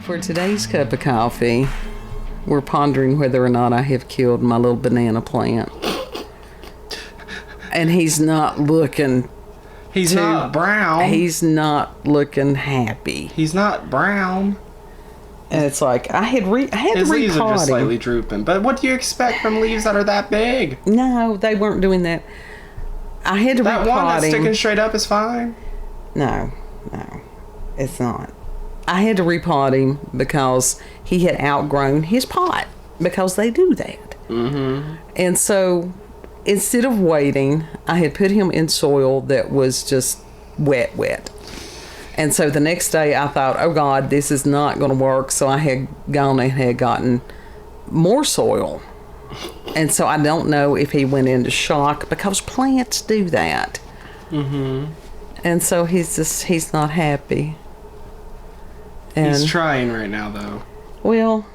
For today's cup of coffee, we're pondering whether or not I have killed my little banana plant. And he's not looking... He's not brown. He's not looking happy. He's not brown. And it's like, I had to repot His leaves are just him. slightly drooping. But what do you expect from leaves that are that big? No, they weren't doing that. I had to repot him. That one that's sticking straight up is fine? No, it's not. I had to repot him because he had outgrown his pot, because they do that. Mm-hmm. And so instead of waiting, I had put him in soil that was just wet. And so the next day I thought, oh God, this is not going to work. So I had gone and had gotten more soil. And so I don't know if he went into shock, because plants do that. Mm-hmm. And so he's not happy. And, he's trying right now, though. Well,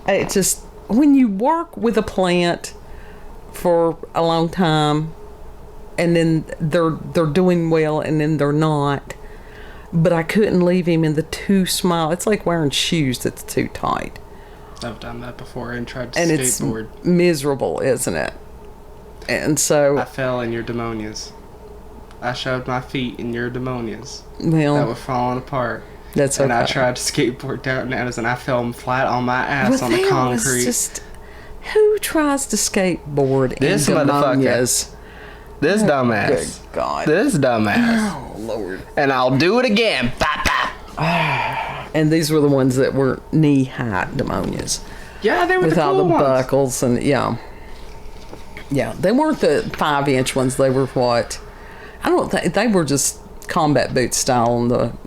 it's just, when you work with a plant for a long time, and then they're doing well, and then they're not. But I couldn't leave him in the too small. It's like wearing shoes that's too tight. I've done that before and tried to and skateboard. It's miserable, isn't it? And so I fell in your demonias. I shoved my feet in your demonias. Well, that were falling apart. That's okay. And I tried to skateboard down it, and I fell flat on my ass on the concrete. Just, who tries to skateboard this in motherfucker. This dumbass. Good God. This dumbass. Oh, Lord. And I'll do it again. Bop, bop. And these were the ones that were knee-high demonias. Yeah, they were with the cool all the ones. buckles and yeah, they weren't the 5-inch ones. They were what? I don't think they were just combat boot style on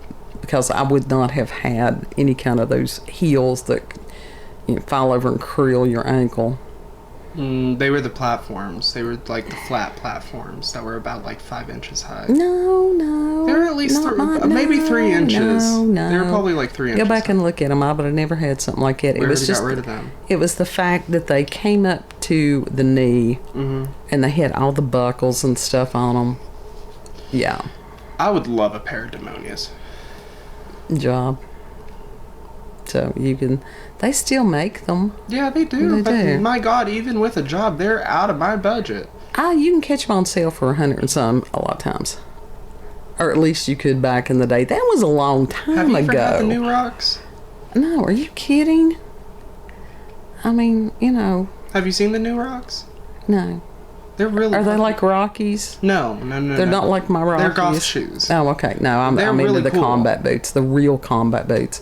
because I would not have had any kind of those heels that fall over and curl your ankle. They were the platforms. They were like the flat platforms that were about like 5 inches high. No. They were at least maybe 3 inches. No. They were probably like 3 inches. Go back and look at them. I would have never had something like that. We already got rid of them. It was the fact that they came up to the knee, and they had all the buckles and stuff on them. Yeah. I would love a pair of demonias. Job. So you can... They still make them. Yeah, they do. They do. My God, even with a job, they're out of my budget. You can catch them on sale for $100 and some a lot of times. Or at least you could back in the day. That was a long time ago. Have you forgot the new rocks? No, are you kidding? I mean, Have you seen the new rocks? No. They're really... Are they like Rockies? No. They're not like my Rockies. They're golf shoes. Oh, okay. No, I'm really into the cool. combat boots. The real combat boots.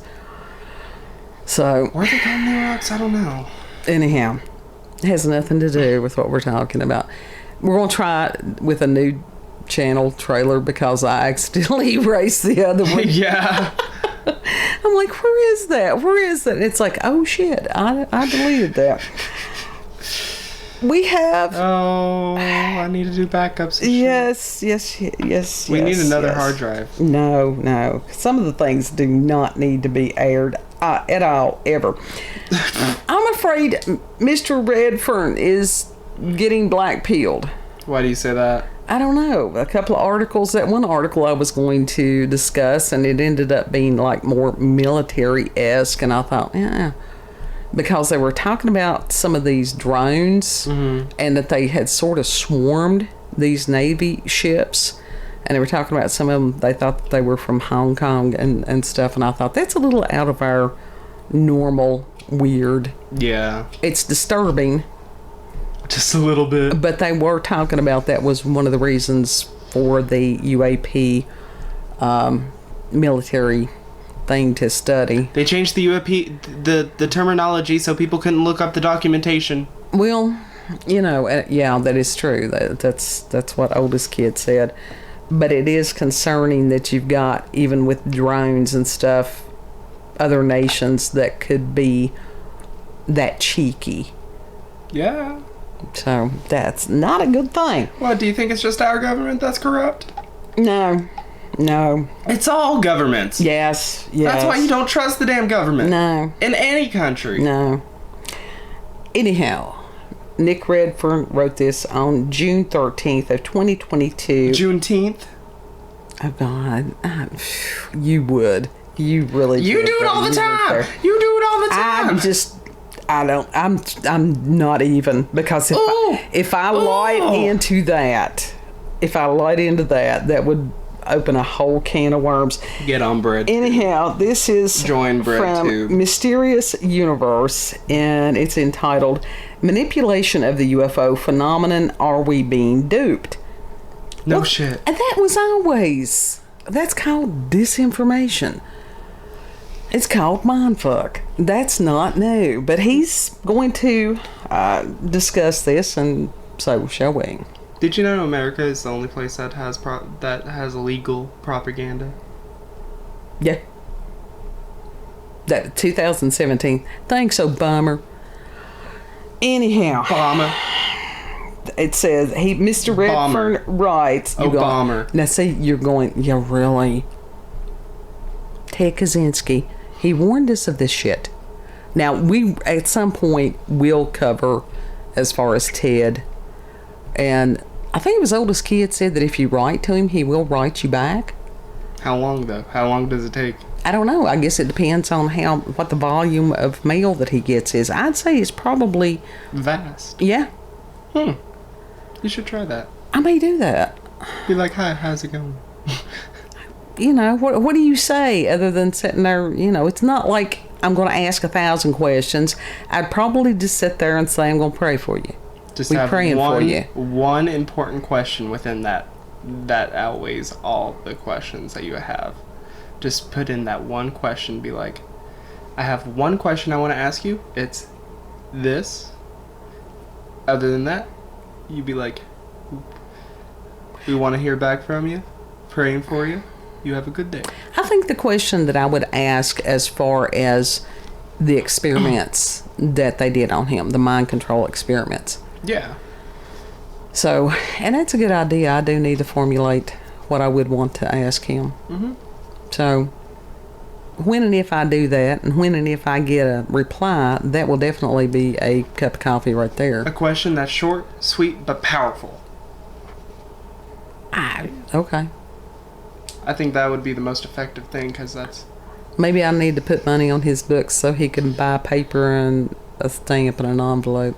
So... Where they called new rocks? I don't know. Anyhow, it has nothing to do with what we're talking about. We're going to try it with a new channel trailer because I accidentally erased the other one. Yeah. I'm like, where is that? It's like, oh shit, I deleted that. We have... Oh, I need to do backups. Yes. We need another hard drive. No. Some of the things do not need to be aired at all, ever. I'm afraid Mr. Redfern is getting black pilled. Why do you say that? I don't know. A couple of articles. That one article I was going to discuss, and it ended up being like more military-esque, and I thought, yeah. Because they were talking about some of these drones, and that they had sort of swarmed these Navy ships. And they were talking about some of them, they thought that they were from Hong Kong and stuff. And I thought, that's a little out of our normal weird. Yeah. It's disturbing. Just a little bit. But they were talking about that was one of the reasons for the UAP military thing to study. They changed the UAP, the terminology so people couldn't look up the documentation. Well, yeah, that is true. That's what oldest kid said. But it is concerning that you've got, even with drones and stuff, other nations that could be that cheeky. Yeah. So that's not a good thing. What, do you think it's just our government that's corrupt? No. It's all governments. Yes. That's why you don't trust the damn government. No. In any country. No. Anyhow, Nick Redfern wrote this on June 13th of 2022. Juneteenth? Oh, God. You would. You really You did, do it bro. all the You went time. there. You do it all the time. I'm not even, because if I light into that, that would open a whole can of worms. Get on, bread. Anyhow, this is Join bread from tube. Mysterious Universe, and it's entitled "Manipulation of the UFO Phenomenon. Are We Being Duped?" No shit. And that's called disinformation. It's called mindfuck. That's not new, but he's going to discuss this, and so shall we. Did you know America is the only place that has illegal propaganda? Yeah. That 2017. Thanks, Obama. Anyhow. Obama. It says, Mr. Redfern writes. Obama. Now see, you're going, yeah, really? Ted Kaczynski, he warned us of this shit. Now, we, at some point, will cover as far as Ted. And I think his oldest kid said that if you write to him, he will write you back. How long, though? How long does it take? I don't know. I guess it depends on what the volume of mail that he gets is. I'd say it's probably... vast. Yeah. You should try that. I may do that. Be like, hi, how's it going? You know, what do you say other than sitting there? You know, it's not like I'm going to ask 1,000 questions. I'd probably just sit there and say, I'm going to pray for you. Just We're have praying for you. one important question within that outweighs all the questions that you have. Just put in that one question. Be like, I have one question I want to ask you. It's this. Other than that, you'd be like, we want to hear back from you. Praying for you. You have a good day. I think the question that I would ask as far as the experiments that they did on him, the mind control experiments. Yeah. So, and that's a good idea. I do need to formulate what I would want to ask him. Mm-hmm. So, when and if I do that, and when and if I get a reply, that will definitely be a cup of coffee right there. A question that's short, sweet, but powerful. Okay. I think that would be the most effective thing, because that's... Maybe I need to put money on his books so he can buy paper and a stamp and an envelope.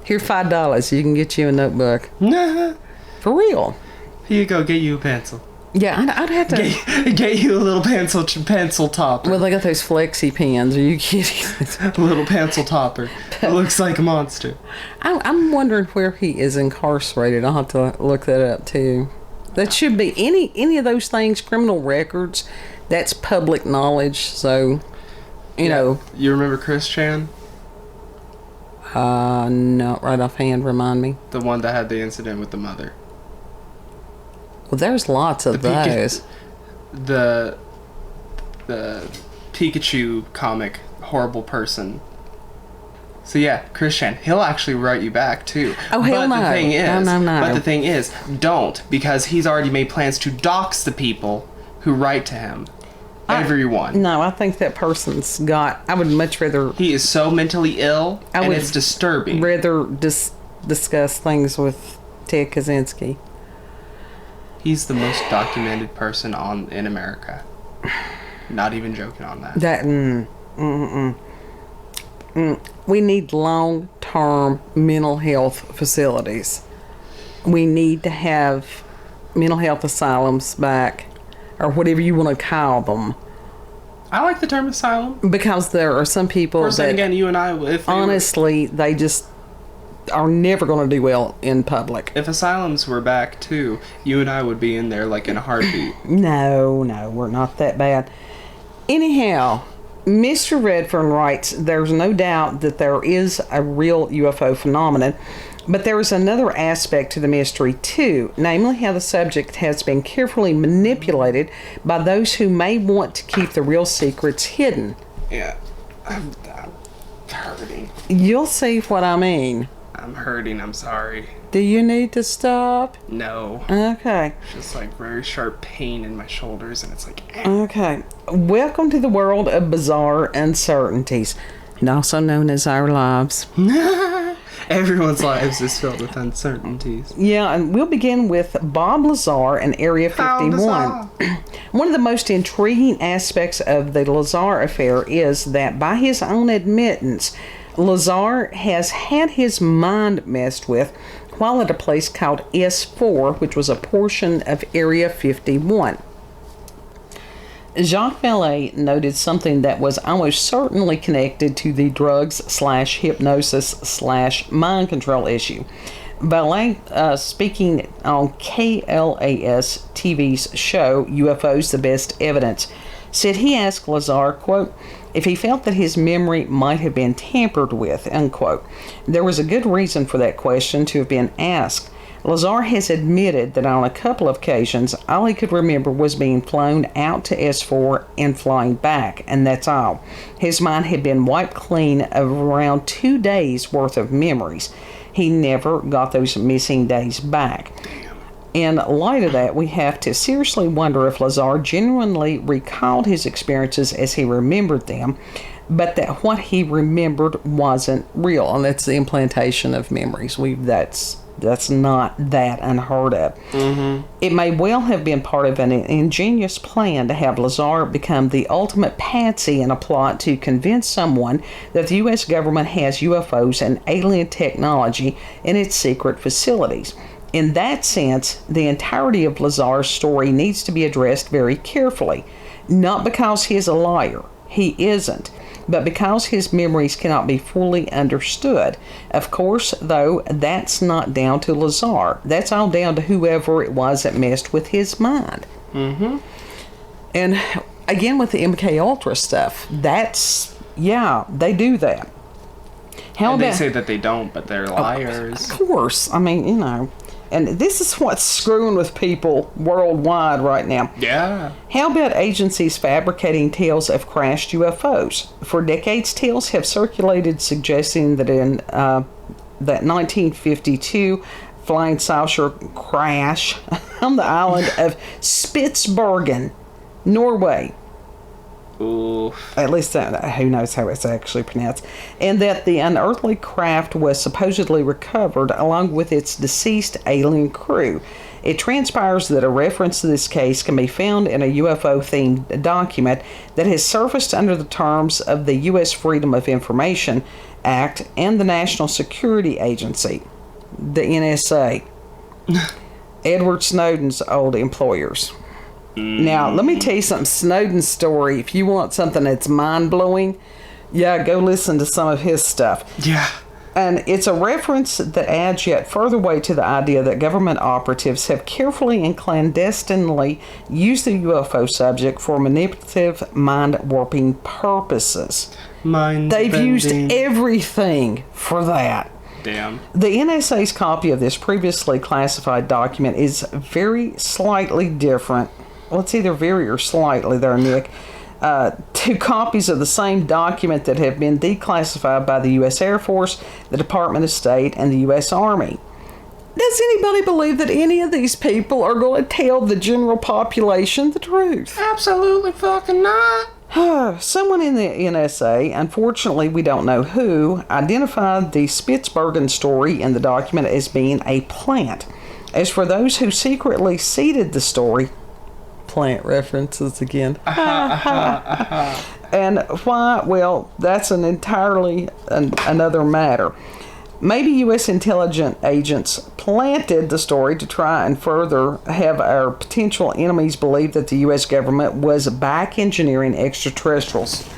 Here, $5. You can get you a notebook. For real. Here you go. Get you a pencil. Yeah, I'd have to... Get you a little pencil topper. Well, they got those flexi pens. Are you kidding? A little pencil topper. It looks like a monster. I'm wondering where he is incarcerated. I'll have to look that up, too. That should be any of those things, criminal records, that's public knowledge. So, you know. You remember Chris Chan? Not right offhand. Remind me. The one that had the incident with the mother. Well, there's lots of those. The Pikachu comic, horrible person. So yeah, Chris Chan, he'll actually write you back too. Oh, hell no. The thing is, No. But the thing is, don't, because he's already made plans to dox the people who write to him. Everyone. No, I think that person's got... I would much rather... He is so mentally ill, and it's disturbing. Rather discuss things with Ted Kaczynski. He's the most documented person in America. Not even joking on that. We need long-term mental health facilities. We need to have mental health asylums back, or whatever you want to call them. I like the term asylum. Because there are some people of course, that, again, you and I, honestly, they just are never going to do well in public. If asylums were back too, you and I would be in there like in a heartbeat. No, we're not that bad. Anyhow, Mr. Redfern writes, there's no doubt that there is a real UFO phenomenon, but there is another aspect to the mystery too, namely how the subject has been carefully manipulated by those who may want to keep the real secrets hidden. Yeah, I'm hurting. You'll see what I mean. I'm hurting, I'm sorry. Do you need to stop? No. Okay. It's just like very sharp pain in my shoulders, and it's like... Okay. Welcome to the world of bizarre uncertainties, and also known as our lives. Everyone's lives is filled with uncertainties. Yeah, and we'll begin with Bob Lazar and Area 51. One of the most intriguing aspects of the Lazar affair is that, by his own admittance, Lazar has had his mind messed with while at a place called S4, which was a portion of Area 51. Jacques Vallée noted something that was almost certainly connected to the drugs/hypnosis/mind control issue. Vallée, speaking on KLAS TV's show UFOs The Best Evidence, said he asked Lazar, quote, if he felt that his memory might have been tampered with, unquote. There was a good reason for that question to have been asked. Lazar has admitted that on a couple of occasions, all he could remember was being flown out to S4 and flying back, and that's all. His mind had been wiped clean of around 2 days' worth of memories. He never got those missing days back. In light of that, we have to seriously wonder if Lazar genuinely recalled his experiences as he remembered them, but that what he remembered wasn't real. And that's the implantation of memories. That's not that unheard of. Mm-hmm. It may well have been part of an ingenious plan to have Lazar become the ultimate patsy in a plot to convince someone that the U.S. government has UFOs and alien technology in its secret facilities. In that sense, the entirety of Lazar's story needs to be addressed very carefully. Not because he is a liar. He isn't. But because his memories cannot be fully understood. Of course, though, that's not down to Lazar. That's all down to whoever it was that messed with his mind. Mm-hmm. And again, with the MK Ultra stuff, they do that. They say that they don't, but they're liars. Of course. I mean, And this is what's screwing with people worldwide right now. Yeah. How about agencies fabricating tales of crashed UFOs? For decades, tales have circulated suggesting that in that 1952 flying saucer crash on the island of Spitsbergen, Norway. Oof. At least who knows how it's actually pronounced, and that the unearthly craft was supposedly recovered along with its deceased alien crew. It transpires that a reference to this case can be found in a UFO-themed document that has surfaced under the terms of the U.S. Freedom of Information Act and the National Security Agency, the NSA, Edward Snowden's old employers. Now, let me tell you something. Snowden's story, if you want something that's mind-blowing, go listen to some of his stuff. Yeah. And it's a reference that adds yet further weight to the idea that government operatives have carefully and clandestinely used the UFO subject for manipulative, mind-warping purposes. They've used everything for that. Damn. The NSA's copy of this previously classified document is very slightly different. Well, it's either very or slightly there, Nick. Two copies of the same document that have been declassified by the U.S. Air Force, the Department of State, and the U.S. Army. Does anybody believe that any of these people are going to tell the general population the truth? Absolutely fucking not. Someone in the NSA, unfortunately we don't know who, identified the Spitsbergen story in the document as being a plant. As for those who secretly seeded the story, plant references again. And why? Well, that's an entirely another matter. Maybe U.S. intelligence agents planted the story to try and further have our potential enemies believe that the U.S. government was back engineering extraterrestrials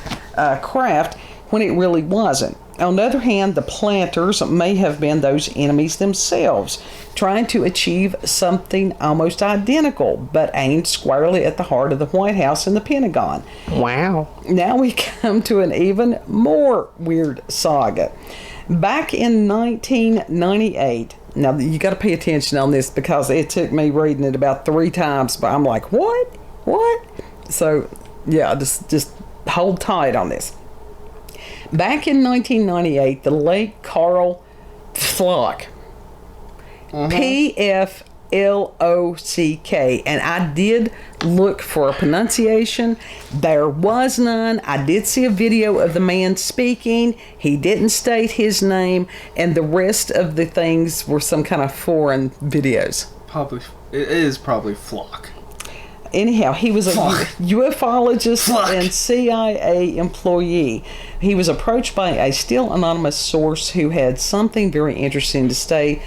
craft when it really wasn't. On the other hand, the planters may have been those enemies themselves, trying to achieve something almost identical, but aimed squarely at the heart of the White House and the Pentagon. Wow. Now we come to an even more weird saga. Back in 1998, now you got to pay attention on this because it took me reading it about 3 times, but I'm like, what? So, yeah, just hold tight on this. Back in 1998, the late Carl Flock, PF F-L-O-C-K. And I did look for a pronunciation. There was none. I did see a video of the man speaking. He didn't state his name. And the rest of the things were some kind of foreign videos. Probably. It is probably Flock. Anyhow, he was a ufologist and CIA employee. He was approached by a still anonymous source who had something very interesting to say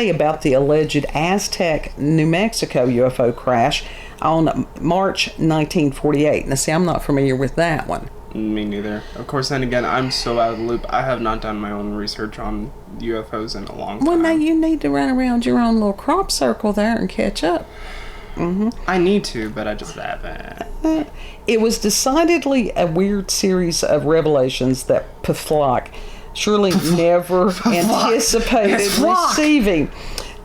about the alleged Aztec, New Mexico UFO crash on March 1948. Now, see, I'm not familiar with that one. Me neither. Of course, then again, I'm so out of the loop. I have not done my own research on UFOs in a long time. Well, now you need to run around your own little crop circle there and catch up. Mm-hmm. I need to, but I just haven't. It was decidedly a weird series of revelations that Pflock surely never anticipated receiving.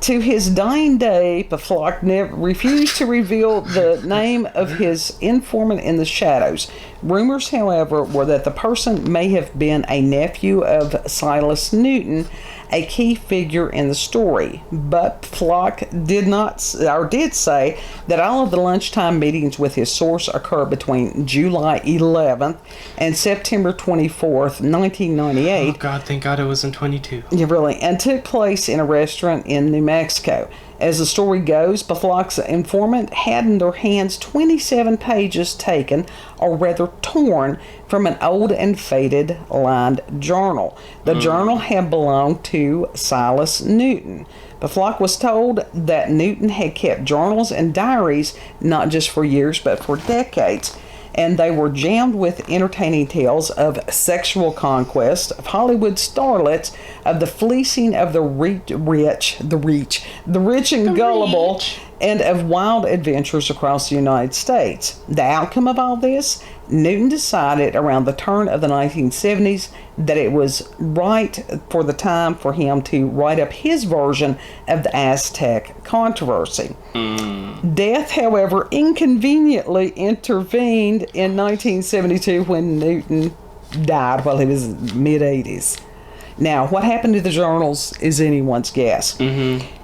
To his dying day, Pflock refused to reveal the name of his informant in the shadows. Rumors, however, were that the person may have been a nephew of Silas Newton, a key figure in the story. But Pflock did say that all of the lunchtime meetings with his source occurred between July 11th and September 24th, 1998. Oh God, thank God it wasn't 22. Yeah, really, and took place in a restaurant in New Mexico. As the story goes, Pflock's informant had in their hands 27 pages taken, or rather torn, from an old and faded lined journal. The journal had belonged to Silas Newton. Pflock was told that Newton had kept journals and diaries not just for years but for decades, and they were jammed with entertaining tales of sexual conquest, of Hollywood starlets, of the fleecing of the rich and gullible, and of wild adventures across the United States. The outcome of all this? Newton decided around the turn of the 1970s that it was right for the time for him to write up his version of the Aztec controversy. Death, however, inconveniently intervened in 1972 when Newton died while he was in mid-80s. Now, what happened to the journals is anyone's guess.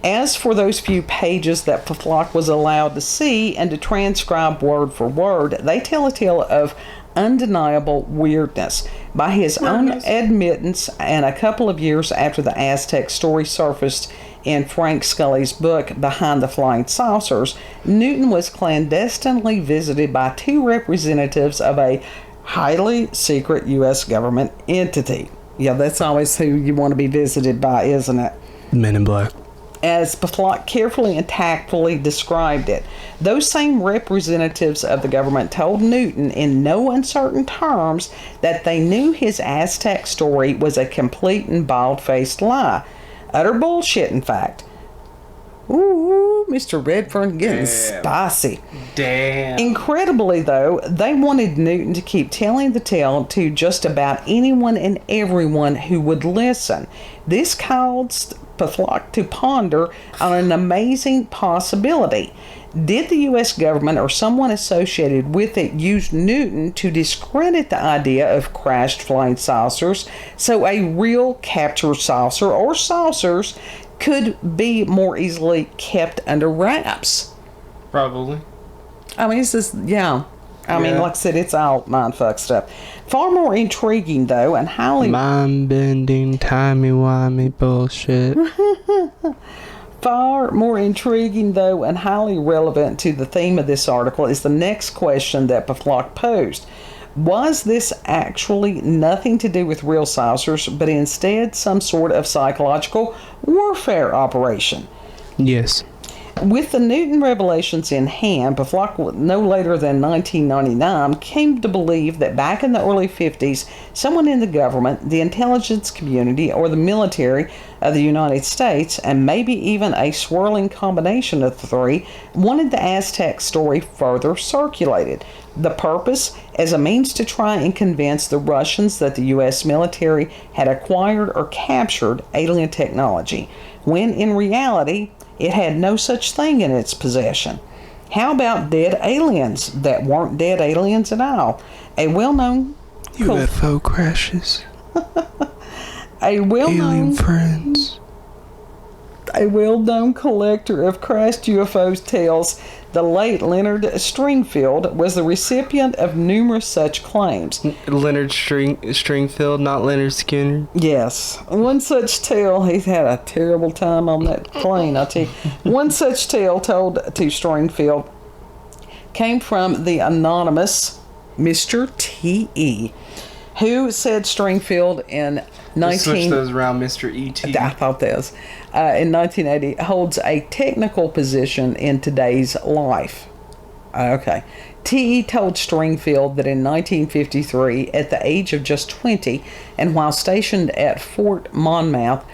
As for those few pages that Pflock was allowed to see and to transcribe word for word, they tell a tale of undeniable weirdness. By his own admittance, and a couple of years after the Aztec story surfaced in Frank Scully's book Behind the Flying Saucers, Newton was clandestinely visited by two representatives of a highly secret U.S. government entity. Yeah, that's always who you want to be visited by, isn't it? Men in Black. As Pflock carefully and tactfully described it, those same representatives of the government told Newton in no uncertain terms that they knew his Aztec story was a complete and bald-faced lie. Utter bullshit, in fact. Ooh, Mr. Redfern getting spicy. Damn. Incredibly, though, they wanted Newton to keep telling the tale to just about anyone and everyone who would listen. This caused Pflock to ponder on an amazing possibility. Did the U.S. government or someone associated with it use Newton to discredit the idea of crashed flying saucers so a real captured saucer or saucers could be more easily kept under wraps? Probably. I mean, it's just, yeah. I mean, like I said, it's all mindfuck stuff. Far more intriguing, though, and highly... Mind-bending, timey-wimey bullshit. Far more intriguing, though, and highly relevant to the theme of this article is the next question that Pflock posed. Was this actually nothing to do with real saucers, but instead some sort of psychological warfare operation? Yes. With the Newton revelations in hand, Pflock, no later than 1999, came to believe that back in the early 50s, someone in the government, the intelligence community, or the military of the United States, and maybe even a swirling combination of the three, wanted the Aztec story further circulated. The purpose, as a means to try and convince the Russians that the U.S. military had acquired or captured alien technology, when in reality, it had no such thing in its possession. How about dead aliens that weren't dead aliens at all? A well-known... UFO crashes. A well-known... Alien friends. A A well-known collector of crashed UFOs tells the late Leonard Stringfield was the recipient of numerous such claims. Leonard Stringfield, not Leonard Skinner. Yes. One such tale, he's had a terrible time on that plane, I tell you. One such tale told to Stringfield came from the anonymous Mr. T.E., who said Stringfield in Switch those around, Mr. E.T. I thought this. In 1980, holds a technical position in today's life. Okay. T.E. told Stringfield that in 1953, at the age of just 20, and while stationed at Fort Monmouth,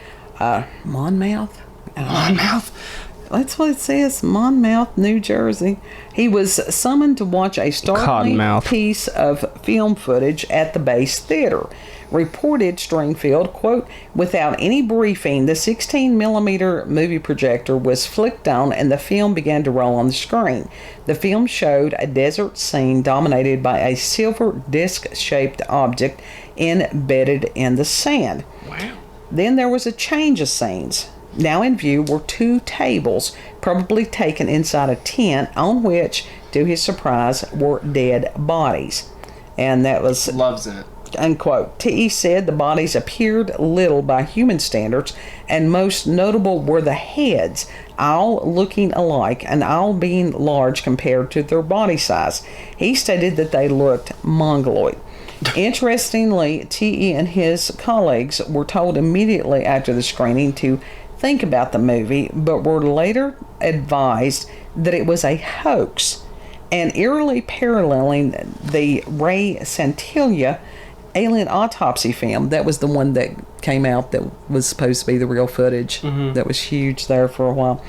Monmouth? Monmouth? That's what it says, Monmouth, New Jersey. He was summoned to watch a startling piece of film footage at the base theater. Reported Stringfield, quote, without any briefing, the 16mm movie projector was flicked on and the film began to roll on the screen. The film showed a desert scene dominated by a silver disc-shaped object embedded in the sand. Wow. Then there was a change of scenes. Now in view were two tables, probably taken inside a tent, on which, to his surprise, were dead bodies. And that was... Loves it. Unquote. T.E. said the bodies appeared little by human standards, and most notable were the heads, all looking alike and all being large compared to their body size. He stated that they looked mongoloid. Interestingly, T.E. and his colleagues were told immediately after the screening to think about the movie, but were later advised that it was a hoax, and eerily paralleling the Ray Santillia alien autopsy film. That was the one that came out that was supposed to be the real footage. That was huge there for a while.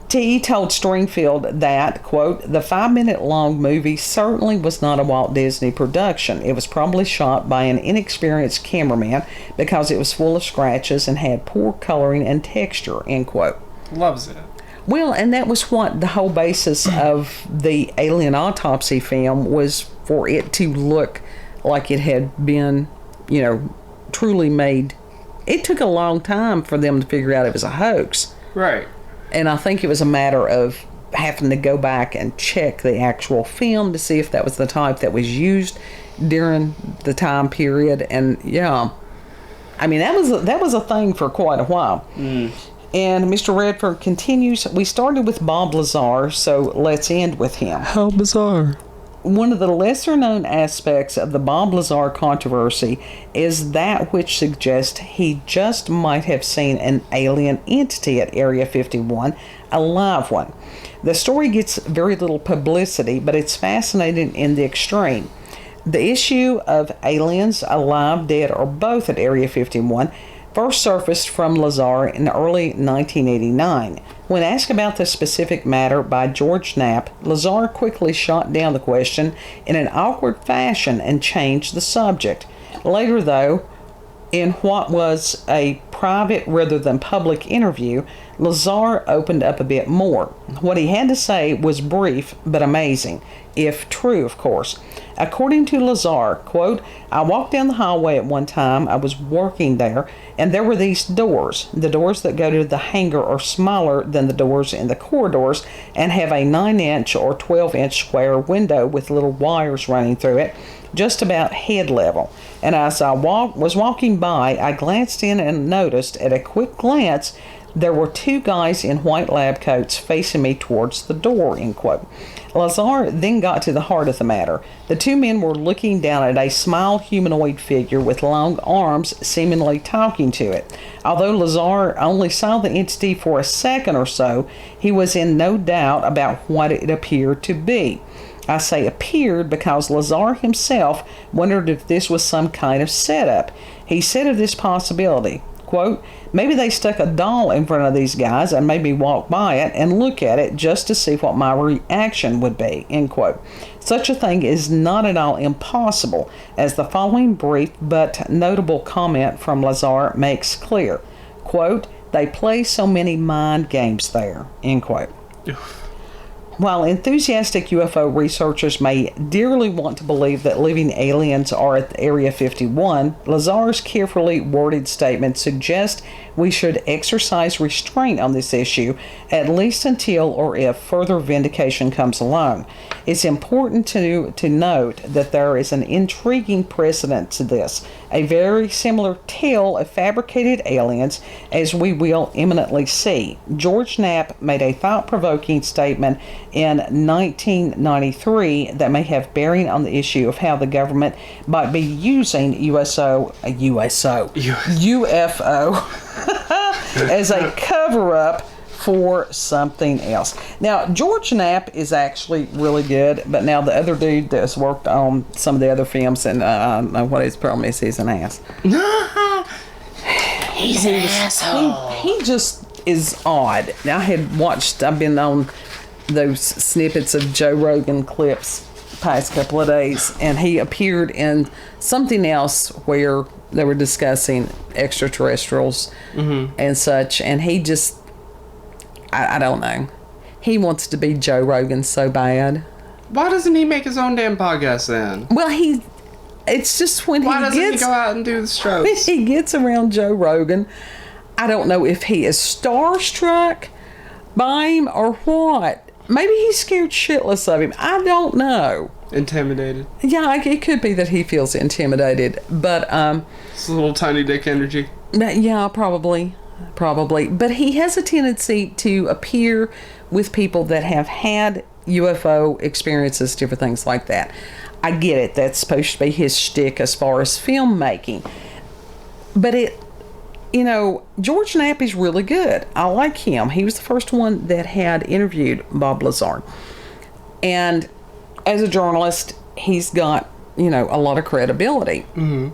T.E. told Stringfield that, quote, the 5-minute long movie certainly was not a Walt Disney production. It was probably shot by an inexperienced cameraman because it was full of scratches and had poor coloring and texture, end quote. Loves it. Well, and that was what the whole basis of the alien autopsy film was, for it to look like it had been, truly made. It took a long time for them to figure out it was a hoax. Right. And I think it was a matter of having to go back and check the actual film to see if that was the type that was used during the time period. And yeah, I mean, that was a thing for quite a while. And Mr. Redfern continues, we started with Bob Lazar, so let's end with him. How bizarre. One of the lesser-known aspects of the Bob Lazar controversy is that which suggests he just might have seen an alien entity at Area 51, a live one. The story gets very little publicity, but it's fascinating in the extreme. The issue of aliens, alive, dead, or both at Area 51 first surfaced from Lazar in early 1989. When asked about the specific matter by George Knapp, Lazar quickly shot down the question in an awkward fashion and changed the subject. Later, though, in what was a private rather than public interview, Lazar opened up a bit more. What he had to say was brief but amazing, if true, of course. According to Lazar, quote, I walked down the hallway at one time, I was working there, and there were these doors. The doors that go to the hangar are smaller than the doors in the corridors and have a 9-inch or 12-inch square window with little wires running through it, just about head level. And as I was walking by, I glanced in and noticed at a quick glance there were two guys in white lab coats facing me towards the door, end quote. Lazar then got to the heart of the matter. The two men were looking down at a small humanoid figure with long arms, seemingly talking to it. Although Lazar only saw the entity for a second or so, he was in no doubt about what it appeared to be. I say appeared because Lazar himself wondered if this was some kind of setup. He said of this possibility, quote, maybe they stuck a doll in front of these guys and made me walk by it and look at it just to see what my reaction would be, end quote. Such a thing is not at all impossible, as the following brief but notable comment from Lazar makes clear, quote, they play so many mind games there, end quote. While enthusiastic UFO researchers may dearly want to believe that living aliens are at Area 51, Lazar's carefully worded statement suggests we should exercise restraint on this issue, at least until or if further vindication comes along. It's important to note that there is an intriguing precedent to this, a very similar tale of fabricated aliens, as we will imminently see. George Knapp made a thought-provoking statement in 1993 that may have bearing on the issue of how the government might be using UFO as a cover-up for something else. Now, George Knapp is actually really good, but now the other dude that's worked on some of the other films, and I don't know what his problem is, he's an ass. He's an asshole. He just is odd. Now, I've been on those snippets of Joe Rogan clips past couple of days, and he appeared in something else where they were discussing extraterrestrials and such, and he just, I don't know. He wants to be Joe Rogan so bad. Why doesn't he make his own damn podcast then? Well, it's just when Why doesn't he go out and do the strokes? When he gets around Joe Rogan, I don't know if he is starstruck by him or what. Maybe he's scared shitless of him. I don't know. Intimidated. Yeah, it could be that he feels intimidated, but it's a little tiny dick energy. Yeah, probably. But he has a tendency to appear with people that have had UFO experiences, different things like that. I get it. That's supposed to be his shtick as far as filmmaking. But George Knapp is really good. I like him. He was the first one that had interviewed Bob Lazar. And as a journalist, he's got, a lot of credibility. Mm-hmm.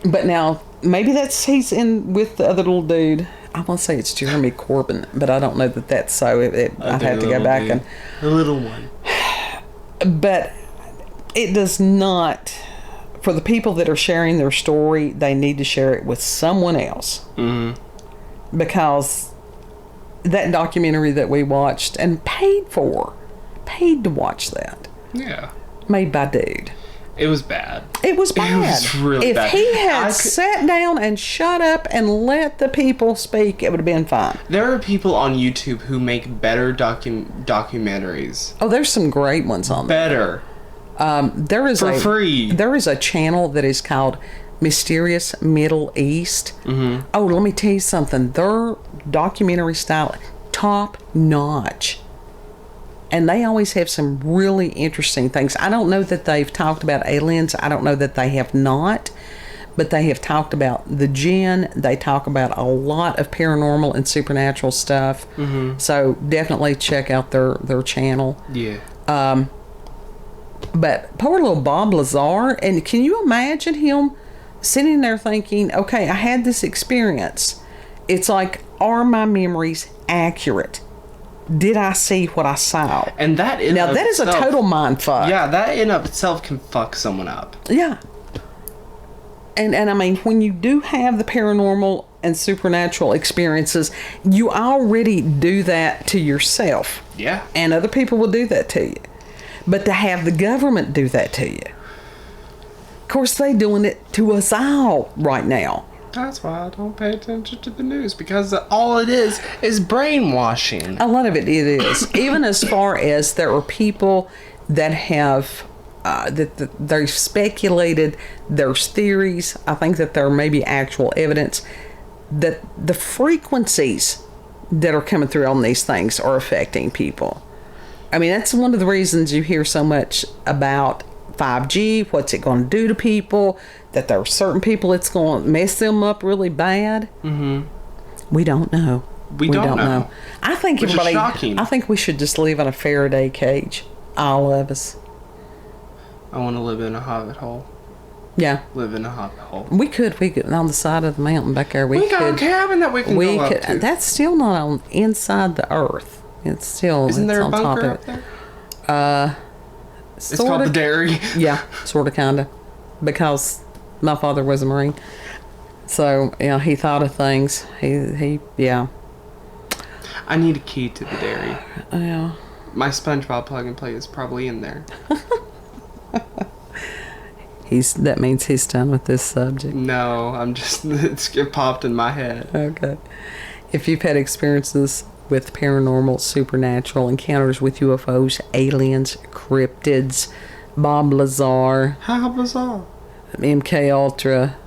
But now, maybe he's in with the other little dude. I want to say it's Jeremy Corbyn, but I don't know that that's so. I'd have to go back and... The little one. But it does not... For the people that are sharing their story, they need to share it with someone else. Mm-hmm. Because that documentary that we watched and paid to watch that. Yeah. Made by dude. It was bad. It was bad. It was really bad. If he had sat down and shut up and let the people speak, it would have been fine. There are people on YouTube who make better documentaries. Oh, there's some great ones on there. Better. For free. There is a channel that is called Mysterious Middle East. Mm-hmm. Oh, let me tell you something. Their documentary style, top notch. And they always have some really interesting things. I don't know that they've talked about aliens. I don't know that they have not. But they have talked about the jinn. They talk about a lot of paranormal and supernatural stuff. Mm-hmm. So definitely check out their channel. Yeah. But poor little Bob Lazar. And can you imagine him sitting there thinking, okay, I had this experience. It's like, are my memories accurate? Did I see what I saw? And that is a total mind fuck. Yeah, that in of itself can fuck someone up. Yeah. And I mean, when you do have the paranormal and supernatural experiences, you already do that to yourself. Yeah. And other people will do that to you. But to have the government do that to you. Of course, they're doing it to us all right now. That's why I don't pay attention to the news, because all it is brainwashing. A lot of it is. Even as far as there are people that have, they've speculated, there's theories, I think that there may be actual evidence that the frequencies that are coming through on these things are affecting people. I mean, that's one of the reasons you hear so much about 5G, what's it going to do to people, that there are certain people it's going to mess them up really bad. Mm-hmm. We don't know. We don't know. I think Which is shocking. I think we should just live in a Faraday cage. All of us. I want to live in a hobbit hole. Yeah. Live in a hobbit hole. We could on the side of the mountain back there. We got a cabin that we can go up to. That's still not on inside the earth. It's still Isn't there a on bunker top of up it. there? It's called the dairy. Yeah, sort of, kind of. Because my father was a Marine. So, he thought of things. He yeah. I need a key to the dairy. Yeah. My SpongeBob plug and play is probably in there. That means he's done with this subject. No, it popped in my head. Okay. If you've had experiences with paranormal, supernatural encounters with UFOs, aliens, cryptids, Bob Lazar, How bizarre. MK Ultra,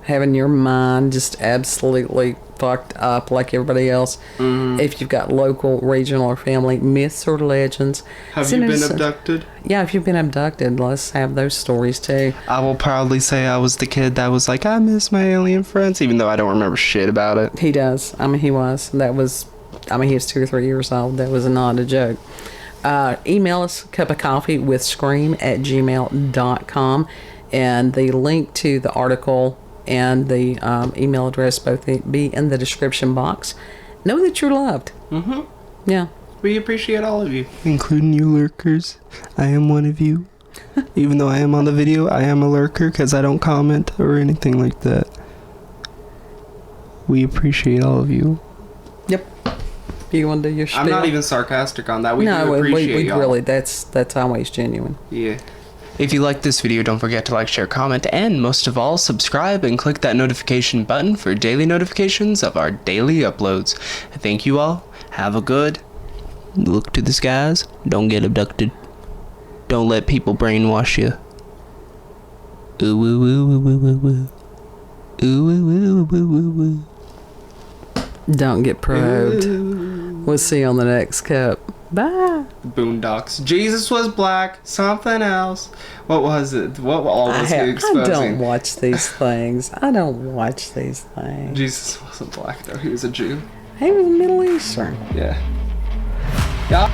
having your mind just absolutely fucked up like everybody else. If you've got local, regional, or family myths or legends. Have you been abducted? Yeah, if you've been abducted, let's have those stories too. I will proudly say I was the kid that was like, I miss my alien friends, even though I don't remember shit about it. He does. I mean, he was. He was 2 or 3 years old. That was not a joke. Email us, cupofcoffeewithscream@gmail.com, and the link to the article and the email address both be in the description box. Know that you're loved. Yeah. We appreciate all of you. Including you lurkers. I am one of you. Even though I am on the video, I am a lurker because I don't comment or anything like that. We appreciate all of you. Yep. You want to do your spiel? I'm not even sarcastic on that. We do appreciate y'all. Really, that's always genuine. Yeah. If you like this video, don't forget to like, share, comment, and most of all, subscribe and click that notification button for daily notifications of our daily uploads. Thank you all. Have a good. Look to the skies. Don't get abducted. Don't let people brainwash you. Ooh, woo, woo, woo, woo, woo, woo. Ooh, woo, woo, woo, woo, woo. Don't get probed. We'll see you on the next cup. Bye. Boondocks. Jesus was black. Something else. What was it? What all was he exposing? I don't watch these things. Jesus wasn't black though. He was a Jew. He was Middle Eastern. Yeah. Yeah.